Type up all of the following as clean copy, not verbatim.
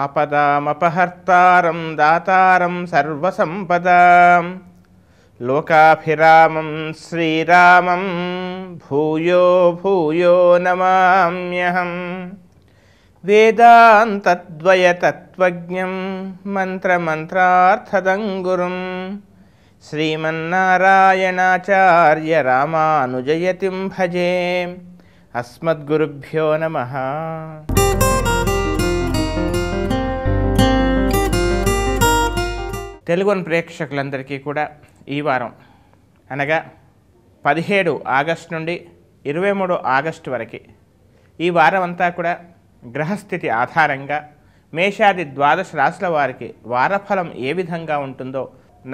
ఆపదామపహర్తారం దాతారం సర్వసంపదాం లోకాభిరామం శ్రీరామం భూయో భూయో నమామ్యహం. వేదాంతద్వయతత్వజ్ఞం మంత్రమంత్రార్థదం గురుం శ్రీమన్నారాయణాచార్య రామానుజయతిం భజే. అస్మద్గురుభ్యో నమః. తెలుగుని ప్రేక్షకులందరికీ కూడా ఈ వారం అనగా 17 ఆగస్టు నుండి 23 ఆగస్టు వరకు ఈ వారం అంతా కూడా గ్రహస్థితి ఆధారంగా మేషాది ద్వాదశ రాశుల వారికి వారఫలం ఏ విధంగా ఉంటుందో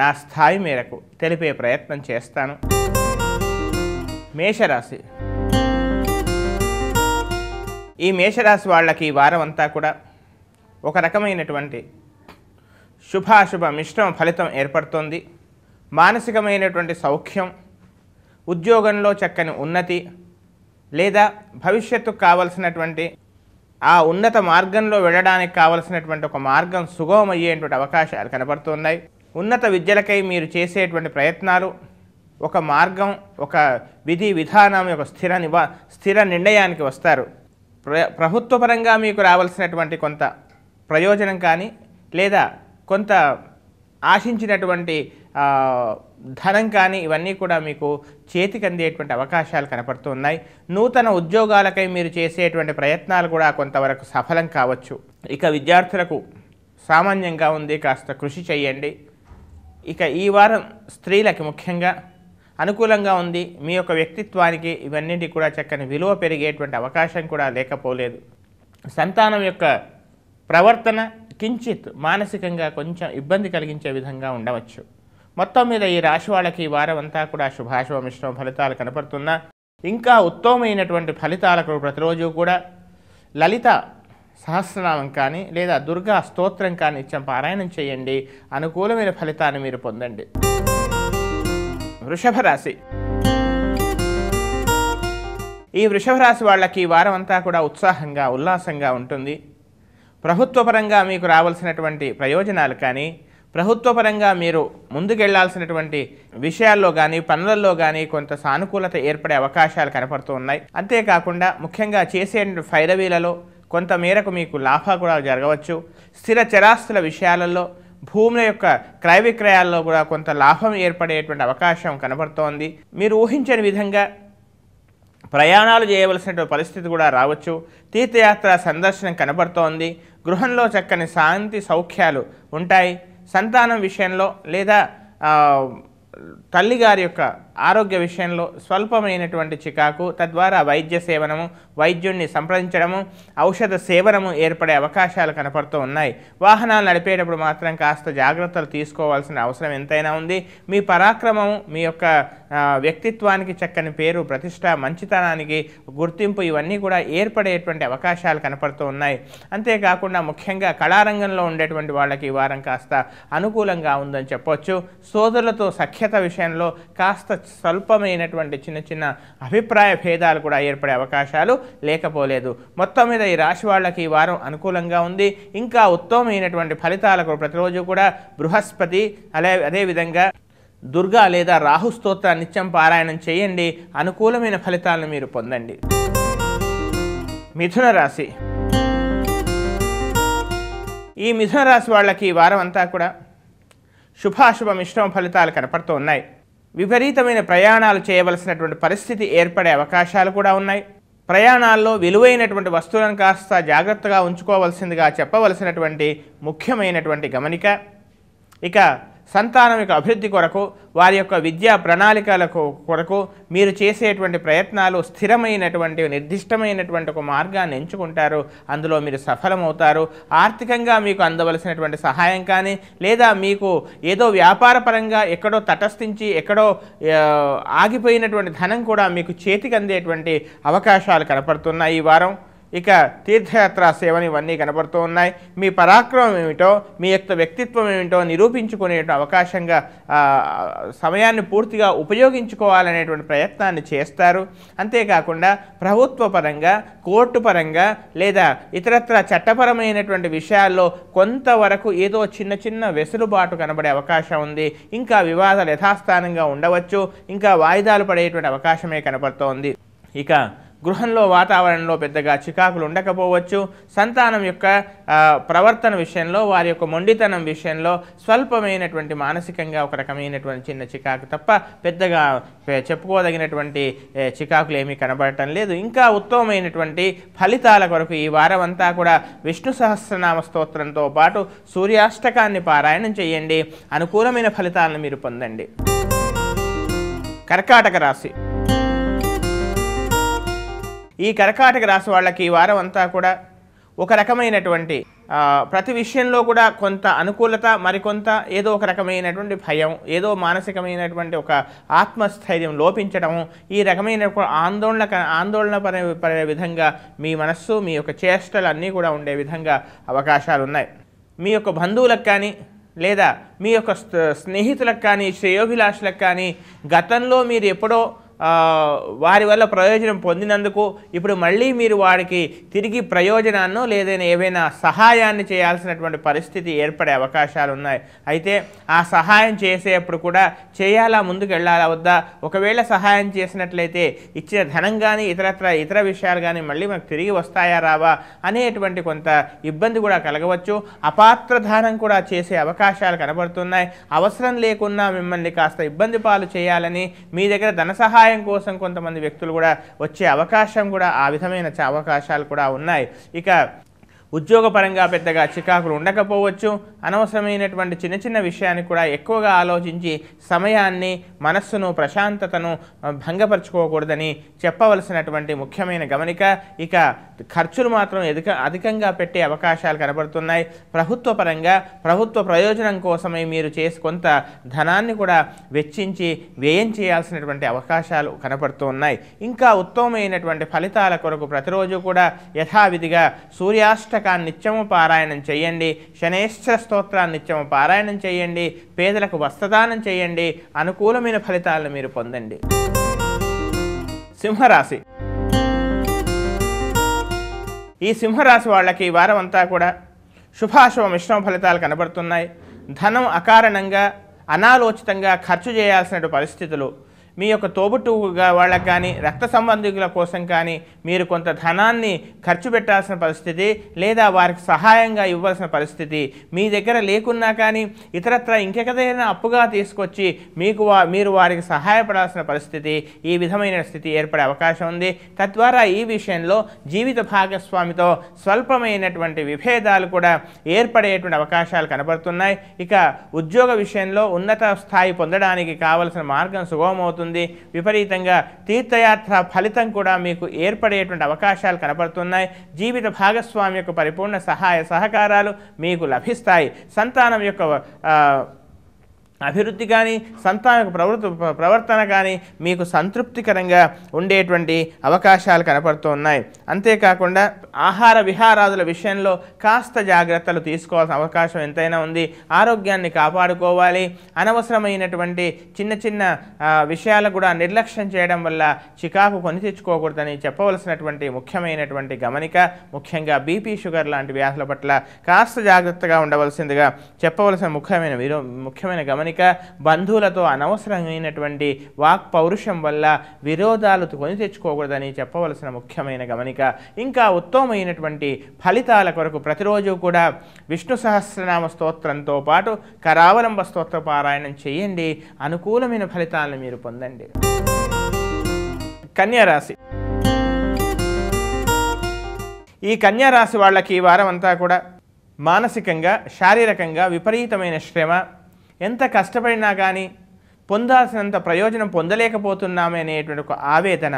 నా స్థాయి మేరకు తెలిపే ప్రయత్నం చేస్తాను. మేషరాశి. ఈ మేషరాశి వాళ్ళకి ఈ వారం అంతా కూడా ఒక రకమైనటువంటి శుభాశుభ మిశ్రమ ఫలితం ఏర్పడుతోంది. మానసికమైనటువంటి సౌఖ్యం, ఉద్యోగంలో చక్కని ఉన్నతి, లేదా భవిష్యత్తుకు కావలసినటువంటి ఆ ఉన్నత మార్గంలో వెళ్ళడానికి కావలసినటువంటి ఒక మార్గం సుగమమయ్యేటువంటి అవకాశాలు కనబడుతున్నాయి. ఉన్నత విద్యలకై మీరు చేసేటువంటి ప్రయత్నాలు ఒక మార్గం, ఒక విధి విధానం యొక్క స్థిర నిర్ణయానికి వస్తారు. ప్రభుత్వపరంగా మీకు రావాల్సినటువంటి కొంత ప్రయోజనం కానీ, లేదా కొంత ఆశించినటువంటి ధనం కానీ, ఇవన్నీ కూడా మీకు చేతికి అందేటువంటి అవకాశాలు కనపడుతున్నాయి. నూతన ఉద్యోగాలకై మీరు చేసేటువంటి ప్రయత్నాలు కూడా కొంతవరకు సఫలం కావచ్చు. ఇక విద్యార్థులకు సామాన్యంగా ఉంది, కాస్త కృషి చేయండి. ఇక ఈ వారం స్త్రీలకి ముఖ్యంగా అనుకూలంగా ఉంది. మీ యొక్క వ్యక్తిత్వానికి ఇవన్నింటి కూడా చక్కని విలువ పెరిగేటువంటి అవకాశం కూడా లేకపోలేదు. సంతానం యొక్క ప్రవర్తన కించిత్ మానసికంగా కొంచెం ఇబ్బంది కలిగించే విధంగా ఉండవచ్చు. మొత్తం మీద ఈ రాశి వాళ్ళకి ఈ వారం అంతా కూడా శుభాశుభ మిశ్రమ ఫలితాలు కనపడుతున్నా, ఇంకా ఉత్తమమైనటువంటి ఫలితాలకు ప్రతిరోజు కూడా లలిత సహస్రనామం కానీ, లేదా దుర్గా స్తోత్రం కానీ నిత్యం పారాయణం చేయండి. అనుకూలమైన ఫలితాన్ని మీరు పొందండి. వృషభ రాశి. ఈ వృషభ రాశి వాళ్ళకి ఈ వారం అంతా కూడా ఉత్సాహంగా ఉల్లాసంగా ఉంటుంది. ప్రభుత్వపరంగా మీకు రావాల్సినటువంటి ప్రయోజనాలు కానీ, ప్రభుత్వపరంగా మీరు ముందుకెళ్లాల్సినటువంటి విషయాల్లో కానీ, పనులలో కానీ కొంత సానుకూలత ఏర్పడే అవకాశాలు కనపడుతూ ఉన్నాయి. అంతేకాకుండా ముఖ్యంగా చేసే ఫైరవీలలో కొంత మేరకు మీకు లాభాలు కూడా జరగవచ్చు. స్థిర చరాస్తుల విషయాలలో, భూముల యొక్క క్రయ విక్రయాల్లో కూడా కొంత లాభం ఏర్పడేటువంటి అవకాశం కనబడుతోంది. మీరు ఊహించని విధంగా ప్రయాణాలు చేయవలసిన పరిస్థితి కూడా రావచ్చు. తీర్థయాత్ర సందర్శనం కనబడుతోంది. గృహంలో చక్కని శాంతి సౌఖ్యాలు ఉంటాయి. సంతానం విషయంలో, లేదా తల్లిగారి యొక్క ఆరోగ్య విషయంలో స్వల్పమైనటువంటి చికాకు, తద్వారా వైద్య సేవనము, వైద్యుడిని సంప్రదించడము, ఔషధ సేవనము ఏర్పడే అవకాశాలు కనపడుతూ ఉన్నాయి. వాహనాలు నడిపేటప్పుడు మాత్రం కాస్త జాగ్రత్తలు తీసుకోవాల్సిన అవసరం ఎంతైనా ఉంది. మీ పరాక్రమము, మీ యొక్క వ్యక్తిత్వానికి చక్కని పేరు, ప్రతిష్ట, మంచితనానికి గుర్తింపు ఇవన్నీ కూడా ఏర్పడేటువంటి అవకాశాలు కనపడుతూ ఉన్నాయి. అంతేకాకుండా ముఖ్యంగా కళారంగంలో ఉండేటువంటి వాళ్ళకి ఈ వారం కాస్త అనుకూలంగా ఉందని చెప్పవచ్చు. సోదరులతో సఖ్యత విషయంలో కాస్త స్వల్పమైనటువంటి చిన్న చిన్న అభిప్రాయ భేదాలు కూడా ఏర్పడే అవకాశాలు లేకపోలేదు. మొత్తం మీద ఈ రాశి వాళ్ళకి ఈ వారం అనుకూలంగా ఉంది. ఇంకా ఉత్తమమైనటువంటి ఫలితాలకు ప్రతిరోజు కూడా బృహస్పతి, అదేవిధంగా దుర్గా లేదా రాహు స్తోత్రాన్ని నిత్యం పారాయణం చేయండి. అనుకూలమైన ఫలితాలను మీరు పొందండి. మిథున రాశి. ఈ మిథున రాశి వాళ్ళకి ఈ వారం అంతా కూడా శుభాశుభ మిశ్రమ ఫలితాలు కనపడుతూ ఉన్నాయి. విపరీతమైన ప్రయాణాలు చేయవలసినటువంటి పరిస్థితి ఏర్పడే అవకాశాలు కూడా ఉన్నాయి. ప్రయాణాల్లో విలువైనటువంటి వస్తువులను కాస్త జాగ్రత్తగా ఉంచుకోవలసిందిగా చెప్పవలసినటువంటి ముఖ్యమైనటువంటి గమనిక. ఇక సంతానం యొక్క అభివృద్ధి కొరకు, వారి యొక్క విద్యా ప్రణాళికలకు కొరకు మీరు చేసేటువంటి ప్రయత్నాలు స్థిరమైనటువంటి నిర్దిష్టమైనటువంటి ఒక మార్గాన్ని ఎంచుకుంటారు. అందులో మీరు సఫలమవుతారు. ఆర్థికంగా మీకు అందవలసినటువంటి సహాయం కానీ, లేదా మీకు ఏదో వ్యాపారపరంగా ఎక్కడో తటస్థించి ఎక్కడో ఆగిపోయినటువంటి ధనం కూడా మీకు చేతికి అందేటువంటి అవకాశాలు కనపడుతున్నాయి. ఈ వారం ఇక తీర్థయాత్ర సేవలు ఇవన్నీ కనబడుతూ ఉన్నాయి. మీ పరాక్రమం ఏమిటో, మీ యొక్క వ్యక్తిత్వం ఏమిటో నిరూపించుకునే అవకాశంగా సమయాన్ని పూర్తిగా ఉపయోగించుకోవాలనేటువంటి ప్రయత్నాన్ని చేస్తారు. అంతేకాకుండా ప్రభుత్వ పరంగా, కోర్టు పరంగా లేదా ఇతరత్ర చట్టపరమైనటువంటి విషయాల్లో కొంతవరకు ఏదో చిన్న చిన్న వెసులుబాటు కనబడే అవకాశం ఉంది. ఇంకా వివాదాలు యథాస్థానంగా ఉండవచ్చు, ఇంకా వాయిదాలు పడేటువంటి అవకాశమే కనబడుతోంది. ఇక గృహంలో వాతావరణంలో పెద్దగా చికాకులు ఉండకపోవచ్చు. సంతానం యొక్క ప్రవర్తన విషయంలో, వారి యొక్క మొండితనం విషయంలో స్వల్పమైనటువంటి మానసికంగా ఒక రకమైనటువంటి చిన్న చికాకు తప్ప పెద్దగా చెప్పుకోదగినటువంటి చికాకులు ఏమీ కనబడటం లేదు. ఇంకా ఉత్తమమైనటువంటి ఫలితాల కొరకు ఈ వారం అంతా కూడా విష్ణు సహస్రనామ స్తోత్రంతో పాటు సూర్యాష్టకాన్ని పారాయణం చేయండి. అనుకూలమైన ఫలితాలను మీరు పొందండి. కర్కాటక రాశి. ఈ కర్కాటక రాశి వాళ్ళకి ఈ వారం అంతా కూడా ఒక రకమైనటువంటి ప్రతి విషయంలో కూడా కొంత అనుకూలత, మరికొంత ఏదో ఒక రకమైనటువంటి భయం, ఏదో మానసికమైనటువంటి ఒక ఆత్మస్థైర్యం లోపించడము, ఈ రకమైన ఆందోళన పడే విధంగా మీ మనస్సు, మీ యొక్క చేష్టలు అన్నీ కూడా ఉండే విధంగా అవకాశాలు ఉన్నాయి. మీ యొక్క బంధువులకు కానీ లేదా మీ యొక్క స్నేహితులకు కానీ, శ్రేయోభిలాషులకు కానీ గతంలో మీరు ఎప్పుడో వారి వల్ల ప్రయోజనం పొందినందుకు ఇప్పుడు మళ్ళీ మీరు వారికి తిరిగి ప్రయోజనాన్ని లేదైనా ఏవైనా సహాయాన్ని చేయాల్సినటువంటి పరిస్థితి ఏర్పడే అవకాశాలు ఉన్నాయి. అయితే ఆ సహాయం చేసేప్పుడు కూడా చేయాలా, ముందుకు వెళ్ళాలా వద్దా, ఒకవేళ సహాయం చేసినట్లయితే ఇచ్చిన ధనం కానీ ఇతర విషయాలు కానీ మళ్ళీ మనకు తిరిగి వస్తాయా రావా అనేటువంటి కొంత ఇబ్బంది కూడా కలగవచ్చు. అపాత్రధానం కూడా చేసే అవకాశాలు కనబడుతున్నాయి. అవసరం లేకున్నా మిమ్మల్ని కాస్త ఇబ్బంది పాలు చేయాలని మీ దగ్గర ధన సహాయం కోసం కొంతమంది వ్యక్తులు కూడా వచ్చే అవకాశం కూడా, ఆ విధమైన అవకాశాలు కూడా ఉన్నాయి. ఇక ఉద్యోగపరంగా పెద్దగా చికాకులు ఉండకపోవచ్చు. అనవసరమైనటువంటి చిన్న చిన్న విషయాన్ని కూడా ఎక్కువగా ఆలోచించి సమయాన్ని, మనస్సును, ప్రశాంతతను భంగపరచుకోకూడదని చెప్పవలసినటువంటి ముఖ్యమైన గమనిక. ఇక ఖర్చులు మాత్రం అధికంగా పెట్టే అవకాశాలు కనబడుతున్నాయి. ప్రభుత్వ పరంగా ప్రభుత్వ ప్రయోజనం కోసమై మీరు చేసి కొంత ధనాన్ని కూడా వెచ్చించి వ్యయం చేయాల్సినటువంటి అవకాశాలు కనబడుతూ ఉన్నాయి. ఇంకా ఉత్తమమైనటువంటి ఫలితాల కొరకు ప్రతిరోజు కూడా యథావిధిగా సూర్యాష్టకాన్ని నిత్యము పారాయణం చేయండి. శనేశ్వర స్తోత్రాన్ని నిత్యము పారాయణం చేయండి. పేదలకు వస్త్రదానం చేయండి. అనుకూలమైన ఫలితాలను మీరు పొందండి. సింహరాశి. ఈ సింహరాశి వాళ్ళకి ఈ వారం అంతా కూడా శుభాశుభ మిశ్రమ ఫలితాలు కనబడుతున్నాయి. ధనం అకారణంగా అనాలోచితంగా ఖర్చు చేయాల్సిన పరిస్థితులు, మీ యొక్క తోబుట్టువుగా వాళ్ళకి కానీ రక్త సంబంధికుల కోసం కానీ మీరు కొంత ధనాన్ని ఖర్చు పెట్టాల్సిన పరిస్థితి లేదా వారికి సహాయంగా ఇవ్వాల్సిన పరిస్థితి మీ దగ్గర లేకున్నా కానీ ఇతరత్ర ఇంకెకదైనా అప్పుగా తీసుకొచ్చి మీరు వారికి సహాయపడాల్సిన పరిస్థితి, ఈ విధమైన స్థితి ఏర్పడే అవకాశం ఉంది. తద్వారా ఈ విషయంలో జీవిత భాగస్వామితో స్వల్పమైనటువంటి విభేదాలు కూడా ఏర్పడేటువంటి అవకాశాలు కనబడుతున్నాయి. ఇక ఉద్యోగ విషయంలో ఉన్నత స్థాయి పొందడానికి కావలసిన మార్గం సుగమవుతుంది. విపరీతంగా తీర్థయాత్ర ఫలితం కూడా మీకు ఏర్పడేటువంటి అవకాశాలు కనబడుతున్నాయి. జీవిత భాగస్వామి యొక్క పరిపూర్ణ సహాయ సహకారాలు మీకు లభిస్తాయి. సంతానం యొక్క అభివృద్ధి కానీ సంతాన ప్రవర్తన కానీ మీకు సంతృప్తికరంగా ఉండేటువంటి అవకాశాలు కనపడుతూ ఉన్నాయి. అంతేకాకుండా ఆహార విహారాదుల విషయంలో కాస్త జాగ్రత్తలు తీసుకోవాల్సిన అవకాశం ఎంతైనా ఉంది. ఆరోగ్యాన్ని కాపాడుకోవాలి. అనవసరమైనటువంటి చిన్న చిన్న విషయాలు కూడా నిర్లక్ష్యం చేయడం వల్ల చికాకు కొని తెచ్చుకోకూడదని చెప్పవలసినటువంటి ముఖ్యమైనటువంటి గమనిక. ముఖ్యంగా బీపీ, షుగర్ లాంటి వ్యాధుల పట్ల కాస్త జాగ్రత్తగా ఉండవలసిందిగా చెప్పవలసిన ముఖ్యమైన గమనిక. బంధువులతో అనవసరమైనటువంటి వాక్ పౌరుషం వల్ల విరోధాలు కొని తెచ్చుకోకూడదని చెప్పవలసిన ముఖ్యమైన గమనిక. ఇంకా ఉత్తమమైనటువంటి ఫలితాల కొరకు ప్రతిరోజు కూడా విష్ణు సహస్రనామ స్తోత్రంతో పాటు కరావలంబ స్తోత్ర పారాయణం చేయండి. అనుకూలమైన ఫలితాలను మీరు పొందండి. కన్యారాశి. ఈ కన్యారాశి వాళ్ళకి ఈ వారం అంతా కూడా మానసికంగా, శారీరకంగా విపరీతమైన శ్రమ, ఎంత కష్టపడినా కానీ పొందాల్సినంత ప్రయోజనం పొందలేకపోతున్నామే అనేటువంటి ఒక ఆవేదన,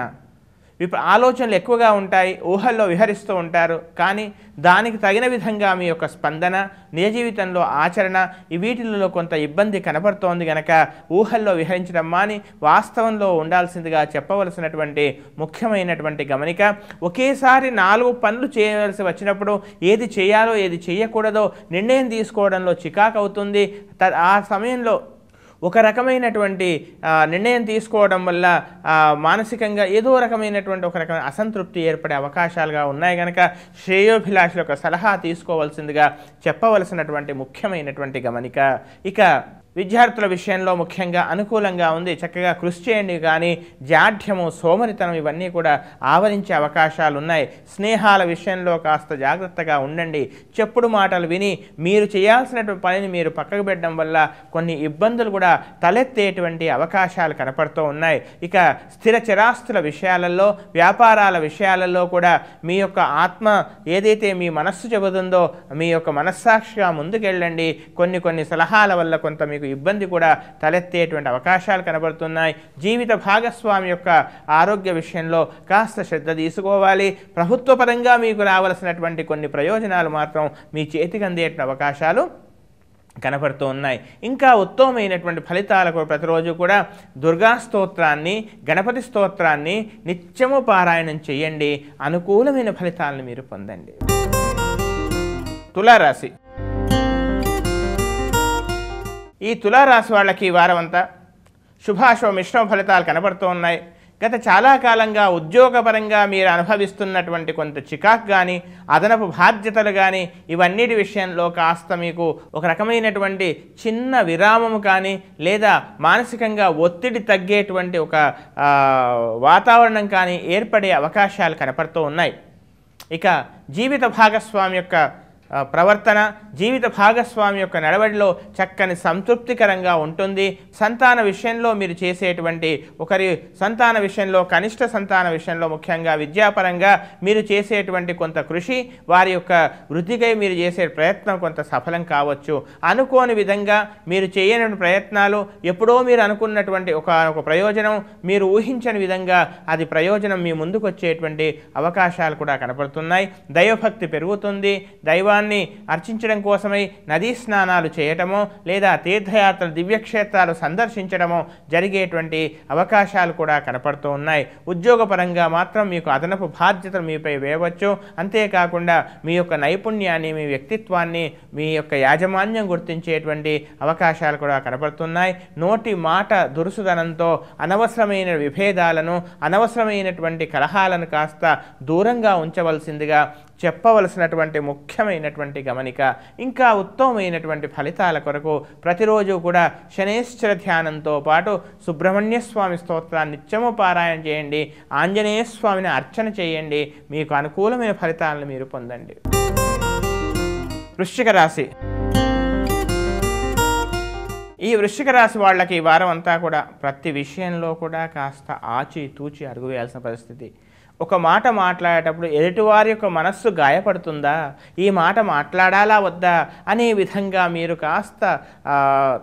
ఆలోచనలు ఎక్కువగా ఉంటాయి, ఊహల్లో విహరిస్తూ ఉంటారు. కానీ దానికి తగిన విధంగా మీ యొక్క స్పందన, నిజ జీవితంలో ఆచరణ వీటిల్లో కొంత ఇబ్బంది కనపడుతోంది గనక ఊహల్లో విహరించడం మాని వాస్తవంలో ఉండాల్సిందిగా చెప్పవలసినటువంటి ముఖ్యమైనటువంటి గమనిక. ఒకేసారి 4 పనులు చేయవలసి వచ్చినప్పుడు ఏది చేయాలో ఏది చేయకూడదో నిర్ణయం తీసుకోవడంలో చికాకు అవుతుంది. ఆ సమయంలో ఒక రకమైనటువంటి నిర్ణయం తీసుకోవడం వల్ల మానసికంగా ఏదో రకమైనటువంటి ఒక రకమైన అసంతృప్తి ఏర్పడే అవకాశాలుగా ఉన్నాయి కనుక శ్రేయోభిలాషుల యొక్క సలహా తీసుకోవాల్సిందిగా చెప్పవలసినటువంటి ముఖ్యమైనటువంటి గమనిక. ఇక విద్యార్థుల విషయంలో ముఖ్యంగా అనుకూలంగా ఉంది, చక్కగా కృషి చేయండి. కానీ జాఢ్యము, సోమరితనం ఇవన్నీ కూడా ఆవరించే అవకాశాలు ఉన్నాయి. స్నేహాల విషయంలో కాస్త జాగ్రత్తగా ఉండండి. చెప్పుడు మాటలు విని మీరు చేయాల్సినటువంటి పనిని మీరు పక్కకు పెట్టడం వల్ల కొన్ని ఇబ్బందులు కూడా తలెత్తేటువంటి అవకాశాలు కనపడుతూ ఉన్నాయి. ఇక స్థిర చరాస్తుల విషయాలలో, వ్యాపారాల విషయాలలో కూడా మీ యొక్క ఆత్మ ఏదైతే మీ మనస్సు చెబుతుందో మీ యొక్క మనస్సాక్షిగా ముందుకెళ్ళండి. కొన్ని సలహాల వల్ల కొంత మీకు ఇబ్బంది కూడా తలెత్తేటువంటి అవకాశాలు కనబడుతున్నాయి. జీవిత భాగస్వామి యొక్క ఆరోగ్య విషయంలో కాస్త శ్రద్ధ తీసుకోవాలి. ప్రభుత్వ పరంగా మీకు రావాల్సినటువంటి కొన్ని ప్రయోజనాలు మాత్రం మీ చేతికి అందేటువంటి అవకాశాలు కనపడుతూ ఉన్నాయి. ఇంకా ఉత్తమమైనటువంటి ఫలితాలకు ప్రతిరోజు కూడా దుర్గా స్తోత్రాన్ని, గణపతి స్తోత్రాన్ని నిత్యము పారాయణం చేయండి. అనుకూలమైన ఫలితాలను మీరు పొందండి. తులారాశి. ఈ తులారాశి వాళ్ళకి ఈ వారం అంతా శుభాశుభ మిశ్రమ ఫలితాలు కనబడుతూ ఉన్నాయి. గత చాలా కాలంగా ఉద్యోగపరంగా మీరు అనుభవిస్తున్నటువంటి కొంత చికాకు కానీ, అదనపు బాధ్యతలు కానీ ఇవన్నిటి విషయంలో కాస్త మీకు ఒక రకమైనటువంటి చిన్న విరామము కానీ లేదా మానసికంగా ఒత్తిడి తగ్గేటువంటి ఒక వాతావరణం కానీ ఏర్పడే అవకాశాలు కనపడుతూ ఉన్నాయి. ఇక జీవిత భాగస్వామి యొక్క ప్రవర్తన, జీవిత భాగస్వామి యొక్క నడవడిలో చక్కని సంతృప్తికరంగా ఉంటుంది. సంతాన విషయంలో మీరు చేసేటువంటి ఒకరి సంతాన విషయంలో, కనిష్ట సంతాన విషయంలో ముఖ్యంగా విద్యాపరంగా మీరు చేసేటువంటి కొంత కృషి, వారి యొక్క వృద్ధికై మీరు చేసే ప్రయత్నం కొంత సఫలం కావచ్చు. అనుకోని విధంగా మీరు చేయని ప్రయత్నాలు, ఎప్పుడో మీరు అనుకున్నటువంటి ఒక ప్రయోజనం మీరు ఊహించని విధంగా అది ప్రయోజనం మీ ముందుకు వచ్చేటువంటి అవకాశాలు కూడా కనపడుతున్నాయి. దైవభక్తి పెరుగుతుంది. దైవాన్ని అర్చించడం కోసమై నదీ స్నానాలు చేయటమో లేదా తీర్థయాత్రలు, దివ్యక్షేత్రాలు సందర్శించడమో జరిగేటువంటి అవకాశాలు కూడా కనపడుతూ ఉన్నాయి. ఉద్యోగపరంగా మాత్రం మీకు అదనపు బాధ్యతలు మీపై వేయవచ్చు. అంతేకాకుండా మీ యొక్క నైపుణ్యాన్ని, మీ వ్యక్తిత్వాన్ని, మీ యొక్క యాజమాన్యం గుర్తించేటువంటి అవకాశాలు కూడా కనపడుతున్నాయి. నోటి మాట దురుసుదనంతో అనవసరమైన విభేదాలను, అనవసరమైనటువంటి కలహాలను కాస్త దూరంగా ఉంచవలసిందిగా చెప్పవలసినటువంటి ముఖ్యమైనటువంటి గమనిక. ఇంకా ఉత్తమమైనటువంటి ఫలితాల కొరకు ప్రతిరోజు కూడా శనేశ్వర ధ్యానంతో పాటు సుబ్రహ్మణ్య స్వామి స్తోత్రాన్ని నిత్యము పారాయణ చేయండి. ఆంజనేయ స్వామిని అర్చన చేయండి. మీకు అనుకూలమైన ఫలితాలను మీరు పొందండి. వృశ్చిక రాశి. ఈ వృశ్చిక రాశి వాళ్ళకి ఈ వారం అంతా కూడా ప్రతి విషయంలో కూడా కాస్త ఆచితూచి అడుగు వేయాల్సిన పరిస్థితి. ఒక మాట మాట్లాడేటప్పుడు ఎదుటివారి యొక్క మనస్సు గాయపడుతుందా, ఈ మాట మాట్లాడాలా వద్దా అనే విధంగా మీరు కాస్త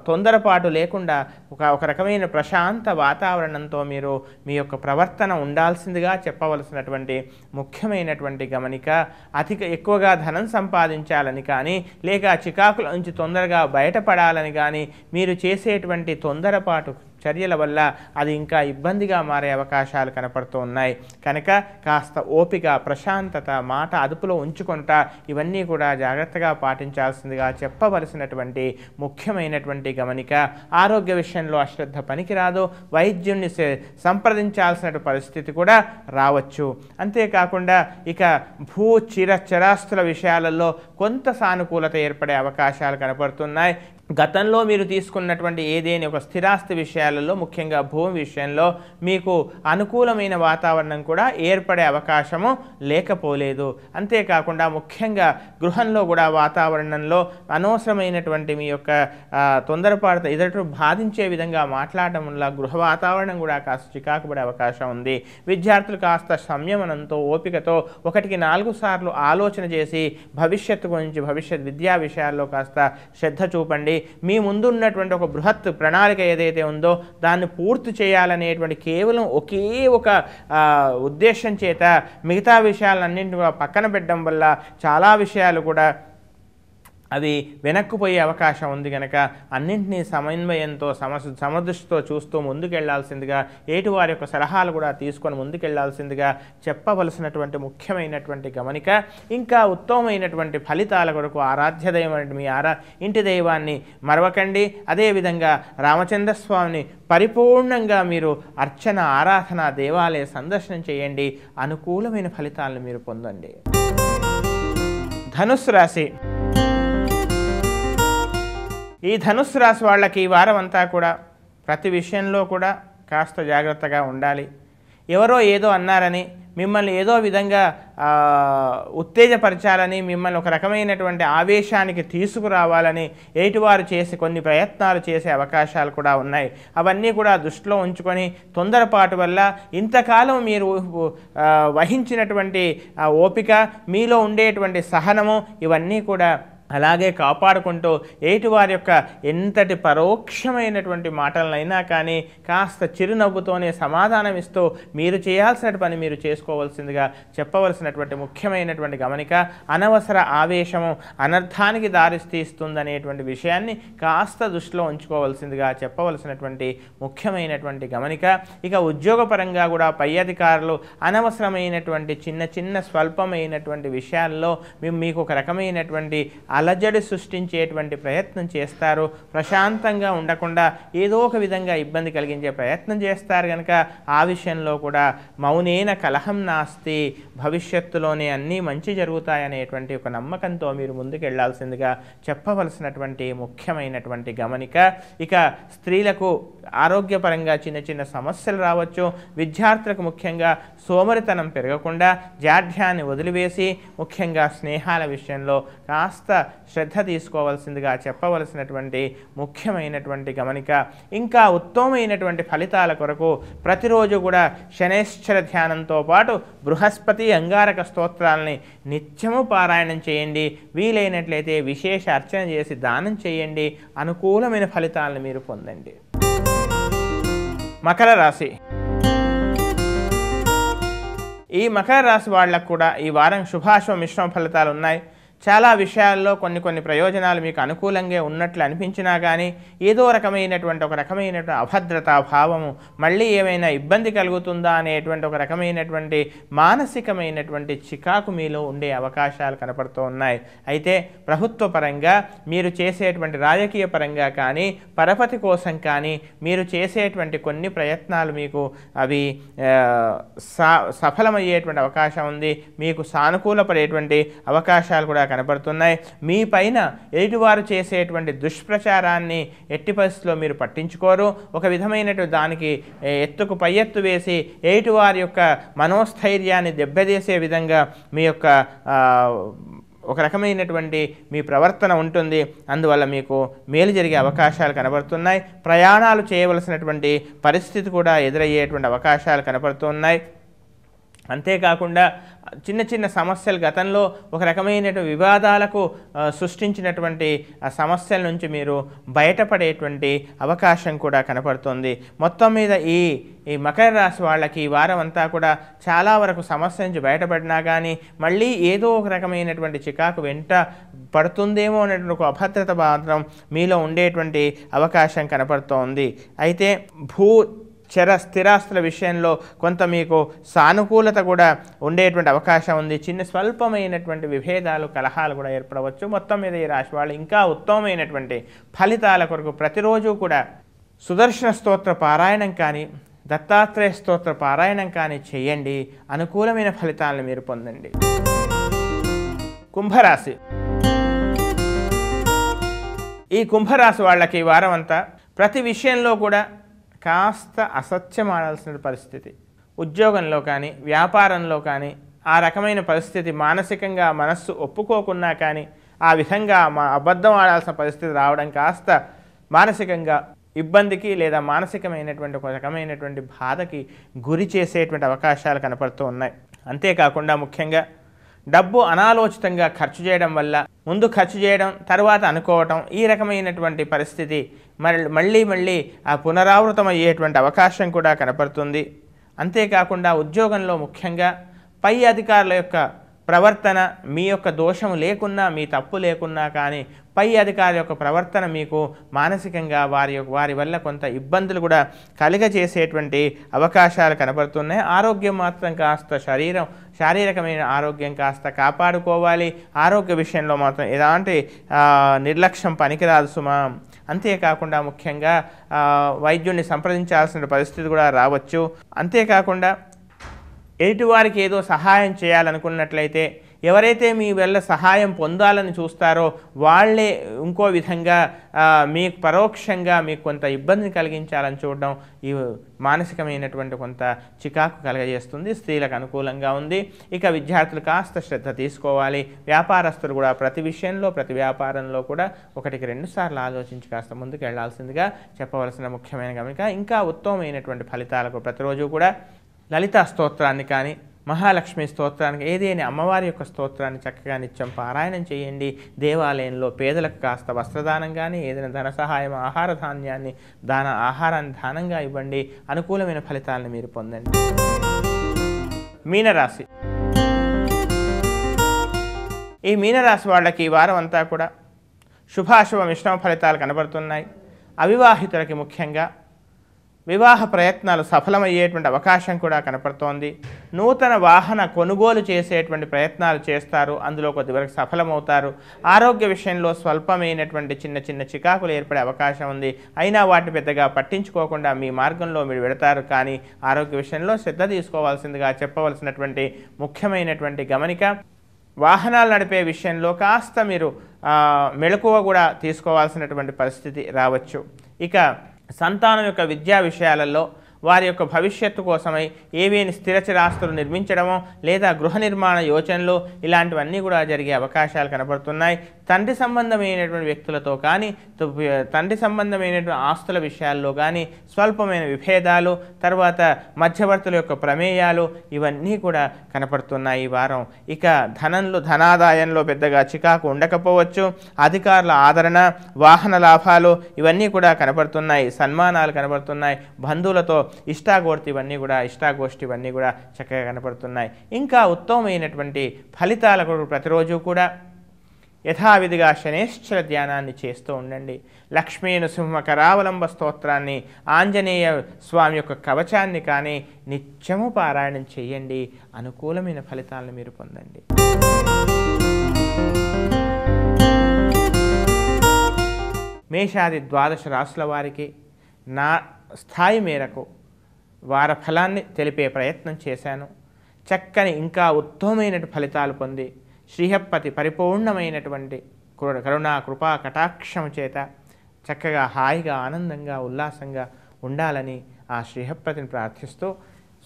తొందరపాటు లేకుండా ఒక రకమైన ప్రశాంత వాతావరణంతో మీరు మీ యొక్క ప్రవర్తన ఉండాల్సిందిగా చెప్పవలసినటువంటి ముఖ్యమైనటువంటి గమనిక. ఎక్కువగా ధనం సంపాదించాలని కానీ, లేక చికాకుల నుంచి తొందరగా బయటపడాలని కానీ మీరు చేసేటువంటి తొందరపాటు చర్యల వల్ల అది ఇంకా ఇబ్బందిగా మారే అవకాశాలు కనపడుతూ ఉన్నాయి. కనుక కాస్త ఓపిక, ప్రశాంతత, మాట అదుపులో ఉంచుకుంటా ఇవన్నీ కూడా జాగ్రత్తగా పాటించాల్సిందిగా చెప్పవలసినటువంటి ముఖ్యమైనటువంటి గమనిక. ఆరోగ్య విషయంలో అశ్రద్ధ పనికిరాదు. వైద్యుడిని సంప్రదించాల్సిన పరిస్థితి కూడా రావచ్చు. అంతేకాకుండా ఇక చరాస్తుల విషయాలలో కొంత సానుకూలత ఏర్పడే అవకాశాలు కనపడుతున్నాయి. గతంలో మీరు తీసుకున్నటువంటి ఏదైనా ఒక స్థిరాస్తి విషయాలలో, ముఖ్యంగా భూమి విషయంలో మీకు అనుకూలమైన వాతావరణం కూడా ఏర్పడే అవకాశము లేకపోలేదు. అంతేకాకుండా ముఖ్యంగా గృహంలో కూడా వాతావరణంలో అనవసరమైనటువంటి మీ యొక్క తొందరపాటు ఎదుటి బాధించే విధంగా మాట్లాడటం వల్ల గృహ వాతావరణం కూడా కాస్త చికాకుపడే అవకాశం ఉంది. విద్యార్థులు కాస్త సంయమనంతో, ఓపికతో 1-4 సార్లు ఆలోచన చేసి భవిష్యత్తు గురించి, భవిష్యత్ విద్యా విషయాల్లో కాస్త శ్రద్ధ చూపండి. మీ ముందు ఉన్నటువంటి ఒక బృహత్ ప్రణాళిక ఏదైతే ఉందో దాన్ని పూర్తి చేయాలనేటువంటి కేవలం ఒకే ఒక ఉద్దేశం చేత మిగతా విషయాలన్నింటినీ కూడా పక్కన పెట్టడం వల్ల చాలా విషయాలు కూడా అవి వెనక్కుపోయే అవకాశం ఉంది కనుక అన్నింటినీ సమన్వయంతో సమదృష్టితో చూస్తూ ముందుకెళ్లాల్సిందిగా ఏటివారి యొక్క సలహాలు కూడా తీసుకొని ముందుకెళ్లాల్సిందిగా చెప్పవలసినటువంటి ముఖ్యమైనటువంటి గమనిక. ఇంకా ఉత్తమమైనటువంటి ఫలితాల కొరకు ఆరాధ్య దైవం మీ ఇంటి దైవాన్ని మరవకండి. అదేవిధంగా రామచంద్రస్వామిని పరిపూర్ణంగా మీరు అర్చన ఆరాధన దేవాలయ సందర్శనం చేయండి. అనుకూలమైన ఫలితాలను మీరు పొందండి. ధనుస్సు రాశి. ఈ ధనుస్సు రాశి వాళ్ళకి ఈ వారం అంతా కూడా ప్రతి విషయంలో కూడా కాస్త జాగ్రత్తగా ఉండాలి. ఎవరో ఏదో అన్నారని మిమ్మల్ని ఏదో విధంగా ఉత్తేజపరచాలని, మిమ్మల్ని ఒక రకమైనటువంటి ఆవేశానికి తీసుకురావాలని ఎయిటివారు చేసి కొన్ని ప్రయత్నాలు చేసే అవకాశాలు కూడా ఉన్నాయి. అవన్నీ కూడా దృష్టిలో ఉంచుకొని తొందరపాటు వల్ల ఇంతకాలం మీరు వహించినటువంటి ఓపిక, మీలో ఉండేటువంటి సహనము ఇవన్నీ కూడా అలాగే కాపాడుకుంటూ ఎయిటివారి యొక్క ఎంతటి పరోక్షమైనటువంటి మాటలనైనా కానీ కాస్త చిరునవ్వుతోనే సమాధానం ఇస్తూ మీరు చేయాల్సిన పని మీరు చేసుకోవాల్సిందిగా చెప్పవలసినటువంటి ముఖ్యమైనటువంటి గమనిక. అనవసర ఆవేశము అనర్థానికి దారితీస్తుందనేటువంటి విషయాన్ని కాస్త దృష్టిలో ఉంచుకోవాల్సిందిగా చెప్పవలసినటువంటి ముఖ్యమైనటువంటి గమనిక. ఇక ఉద్యోగపరంగా కూడా పై అధికారులు అనవసరమైనటువంటి చిన్న చిన్న స్వల్పమైనటువంటి విషయాల్లో మీకు ఒక రకమైనటువంటి అలజడి సృష్టించేటువంటి ప్రయత్నం చేస్తారు. ప్రశాంతంగా ఉండకుండా ఏదో ఒక విధంగా ఇబ్బంది కలిగించే ప్రయత్నం చేస్తారు కనుక ఆ విషయంలో కూడా మౌనేన కలహం నాస్తి, భవిష్యత్తులోనే అన్నీ మంచి జరుగుతాయనేటువంటి ఒక నమ్మకంతో మీరు ముందుకు వెళ్లాల్సిందిగా చెప్పవలసినటువంటి ముఖ్యమైనటువంటి గమనిక. ఇక స్త్రీలకు ఆరోగ్యపరంగా చిన్న చిన్న సమస్యలు రావచ్చు. విద్యార్థులకు ముఖ్యంగా సోమరితనం పెరగకుండా జాఢ్యాన్ని వదిలివేసి ముఖ్యంగా స్నేహాల విషయంలో కాస్త శ్రద్ధ తీసుకోవాల్సిందిగా చెప్పవలసినటువంటి ముఖ్యమైనటువంటి గమనిక. ఇంకా ఉత్తమమైనటువంటి ఫలితాల కొరకు ప్రతిరోజు కూడా శనైశ్చర ధ్యానంతో పాటు బృహస్పతి అంగారక స్తోత్రాలని నిత్యము పారాయణం చేయండి. వీలైనట్లయితే విశేష అర్చన చేసి దానం చేయండి. అనుకూలమైన ఫలితాలను మీరు పొందండి. మకర రాశి. ఈ మకర రాశి వాళ్ళకు కూడా ఈ వారం శుభాశుభ మిశ్రమ ఫలితాలు ఉన్నాయి. చాలా విషయాల్లో కొన్ని ప్రయోజనాలు మీకు అనుకూలంగా ఉన్నట్లు అనిపించినా కానీ ఏదో రకమైనటువంటి ఒక రకమైనటువంటి అభద్రతా భావము, మళ్ళీ ఏమైనా ఇబ్బంది కలుగుతుందా అనేటువంటి ఒక రకమైనటువంటి మానసికమైనటువంటి చికాకు మీలో ఉండే అవకాశాలు కనపడుతూ ఉన్నాయి. అయితే ప్రభుత్వ పరంగా మీరు చేసేటువంటి రాజకీయ పరంగా కానీ పరపతి కోసం కానీ మీరు చేసేటువంటి కొన్ని ప్రయత్నాలు మీకు అవి సఫలమయ్యేటువంటి అవకాశం ఉంది. మీకు సానుకూలపడేటువంటి అవకాశాలు కూడా కనబడుతున్నాయి. మీ పైన ఎదుటివారు చేసేటువంటి దుష్ప్రచారాన్ని ఎట్టి పరిస్థితుల్లో మీరు పట్టించుకోరు. ఒక విధమైనటువంటి దానికి ఎత్తుకు పై ఎత్తు వేసి ఎదుటివారి యొక్క మనోస్థైర్యాన్ని దెబ్బతీసే విధంగా మీ యొక్క ఒక రకమైనటువంటి మీ ప్రవర్తన ఉంటుంది. అందువల్ల మీకు మేలు జరిగే అవకాశాలు కనబడుతున్నాయి. ప్రయాణాలు చేయవలసినటువంటి పరిస్థితి కూడా ఎదురయ్యేటువంటి అవకాశాలు కనబడుతున్నాయి. అంతేకాకుండా చిన్న చిన్న సమస్యలు గతంలో ఒక రకమైన వివాదాలకు సృష్టించినటువంటి ఆ సమస్యల నుంచి మీరు బయటపడేటువంటి అవకాశం కూడా కనపడుతుంది. మొత్తం మీద ఈ మకర రాశి వాళ్ళకి ఈ వారం అంతా కూడా చాలా వరకు సమస్య నుంచి బయటపడినా కానీ మళ్ళీ ఏదో ఒక రకమైనటువంటి చికాకు వెంట పడుతుందేమో అనేటువంటి ఒక అభద్రత మాత్రం మీలో ఉండేటువంటి అవకాశం కనపడుతోంది. అయితే స్థిరాస్తుల విషయంలో కొంత మీకు సానుకూలత కూడా ఉండేటువంటి అవకాశం ఉంది. చిన్న స్వల్పమైనటువంటి విభేదాలు కలహాలు కూడా ఏర్పడవచ్చు. మొత్తం మీద ఈ రాశి వాళ్ళు ఇంకా ఉత్తమమైనటువంటి ఫలితాల కొరకు ప్రతిరోజు కూడా సుదర్శన స్తోత్ర పారాయణం కానీ దత్తాత్రేయ స్తోత్ర పారాయణం కానీ చేయండి. అనుకూలమైన ఫలితాలను మీరు పొందండి. కుంభరాశి. ఈ కుంభరాశి వాళ్ళకి ఈ వారం అంతా ప్రతి విషయంలో కూడా కాస్త అసత్యం ఆడాల్సిన పరిస్థితి. ఉద్యోగంలో కానీ వ్యాపారంలో కానీ ఆ రకమైన పరిస్థితి మానసికంగా మనస్సు ఒప్పుకోకున్నా కానీ ఆ విధంగా అబద్ధం ఆడాల్సిన పరిస్థితి రావడం కాస్త మానసికంగా ఇబ్బందికి లేదా మానసికమైనటువంటి ఒక రకమైనటువంటి బాధకి గురి చేసేటువంటి అవకాశాలు కనపడుతూ ఉన్నాయి. అంతేకాకుండా ముఖ్యంగా డబ్బు అనాలోచితంగా ఖర్చు చేయడం వల్ల ముందు ఖర్చు చేయడం తర్వాత అనుకోవటం ఈ రకమైనటువంటి పరిస్థితి మళ్ళీ ఆ పునరావృతం అయ్యేటువంటి అవకాశం కూడా కనపడుతుంది. అంతేకాకుండా ఉద్యోగంలో ముఖ్యంగా పై అధికారుల యొక్క ప్రవర్తన మీ యొక్క దోషం లేకున్నా మీ తప్పు లేకున్నా కానీ పై అధికారి యొక్క ప్రవర్తన మీకు మానసికంగా వారి వల్ల కొంత ఇబ్బందులు కూడా కలిగజేసేటువంటి అవకాశాలు కనబడుతున్నాయి. ఆరోగ్యం మాత్రం కాస్త శారీరకమైన ఆరోగ్యం కాస్త కాపాడుకోవాలి. ఆరోగ్య విషయంలో మాత్రం ఎలాంటి నిర్లక్ష్యం పనికిరాదు సుమా. అంతేకాకుండా ముఖ్యంగా వైద్యుడిని సంప్రదించాల్సిన పరిస్థితి కూడా రావచ్చు. అంతేకాకుండా ఎదుటివారికి ఏదో సహాయం చేయాలనుకున్నట్లయితే ఎవరైతే మీ వల్ల సహాయం పొందాలని చూస్తారో వాళ్ళే ఇంకో విధంగా మీకు పరోక్షంగా మీకు కొంత ఇబ్బందిని కలిగించాలని చూడడం ఈ మానసికమైనటువంటి కొంత చికాకు కలగజేస్తుంది. స్త్రీలకు అనుకూలంగా ఉంది. ఇక విద్యార్థులు కాస్త శ్రద్ధ తీసుకోవాలి. వ్యాపారస్తులు కూడా ప్రతి విషయంలో ప్రతి వ్యాపారంలో కూడా 1-2 సార్లు ఆలోచించి కాస్త ముందుకు వెళ్లాల్సిందిగా చెప్పవలసిన ముఖ్యమైన గమనిక. ఇంకా ఉత్తమమైనటువంటి ఫలితాలకు ప్రతిరోజు కూడా లలితా స్తోత్రాన్ని కానీ మహాలక్ష్మి స్తోత్రానికి ఏదైనా అమ్మవారి యొక్క స్తోత్రాన్ని చక్కగా నిత్యం పారాయణం చేయండి. దేవాలయంలో పేదలకు కాస్త వస్త్రదానం కానీ ఏదైనా ధన సహాయం ఆహార ధాన్యాన్ని ఆహారాన్ని దానంగా ఇవ్వండి. అనుకూలమైన ఫలితాలను మీరు పొందండి. మీనరాశి. ఈ మీనరాశి వాళ్ళకి ఈ వారం అంతా కూడా శుభాశుభ మిశ్రమ ఫలితాలు కనబడుతున్నాయి. అవివాహితులకి ముఖ్యంగా వివాహ ప్రయత్నాలు సఫలమయ్యేటువంటి అవకాశం కూడా కనపడుతోంది. నూతన వాహన కొనుగోలు చేసేటువంటి ప్రయత్నాలు చేస్తారు. అందులో కొద్దివరకు సఫలమవుతారు. ఆరోగ్య విషయంలో స్వల్పమైనటువంటి చిన్న చికాకులు ఏర్పడే అవకాశం ఉంది. అయినా వాటిని పెద్దగా పట్టించుకోకుండా మీ మార్గంలో మీరు వెళతారు. కానీ ఆరోగ్య విషయంలో శ్రద్ధ తీసుకోవాల్సిందిగా చెప్పవలసినటువంటి ముఖ్యమైనటువంటి గమనిక. వాహనాలు నడిపే విషయంలో కాస్త మీరు మెలకువ కూడా తీసుకోవాల్సినటువంటి పరిస్థితి రావచ్చు. ఇక సంతానం యొక్క విద్యా విషయాలలో వారి యొక్క భవిష్యత్తు కోసమై ఏవేని స్థిరచరాస్తులు నిర్మించడమో లేదా గృహ నిర్మాణ యోచనలు ఇలాంటివన్నీ కూడా జరిగే అవకాశాలు కనబడుతున్నాయి. తండ్రి సంబంధమైనటువంటి వ్యక్తులతో కానీ తండ్రి సంబంధమైనటువంటి ఆస్తుల విషయాల్లో కానీ స్వల్పమైన విభేదాలు, తర్వాత మధ్యవర్తుల యొక్క ప్రమేయాలు ఇవన్నీ కూడా కనపడుతున్నాయి ఈ వారం. ఇక ధనాదాయంలో పెద్దగా చికాకు ఉండకపోవచ్చు. అధికారుల ఆదరణ, వాహన లాభాలు ఇవన్నీ కూడా కనపడుతున్నాయి. సన్మానాలు కనబడుతున్నాయి. బంధువులతో ఇష్టాగోష్ఠి ఇవన్నీ కూడా చక్కగా కనపడుతున్నాయి. ఇంకా ఉత్తమమైనటువంటి ఫలితాలకు ప్రతిరోజు కూడా యథావిధిగా శనేశ్వర ధ్యానాన్ని చేస్తూ ఉండండి. లక్ష్మీ నృసింహ కరావలంబ స్తోత్రాన్ని, ఆంజనేయ స్వామి యొక్క కవచాన్ని కానీ నిత్యము పారాయణం చేయండి. అనుకూలమైన ఫలితాలను మీరు పొందండి. మేషాది 12 రాశుల వారికి నా స్థాయి మేరకు వార ఫలాన్ని తెలిపే ప్రయత్నం చేశాను. చక్కని ఇంకా ఉత్తమమైన ఫలితాలు పొంది శ్రీహప్పతి పరిపూర్ణమైనటువంటి కరుణా కృపా కటాక్షము చేత చక్కగా హాయిగా ఆనందంగా ఉల్లాసంగా ఉండాలని ఆ శ్రీహప్పతిని ప్రార్థిస్తూ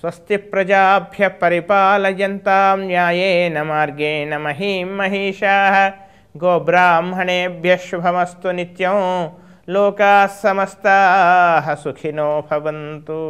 స్వస్తి ప్రజాభ్య పరిపాలయంతాం న్యాయేన మార్గేణ మహీం మహిషాః గోబ్రాహ్మణేభ్యః శుభమస్తు నిత్యం లోకాః సమస్తాః సుఖినో భవంతు.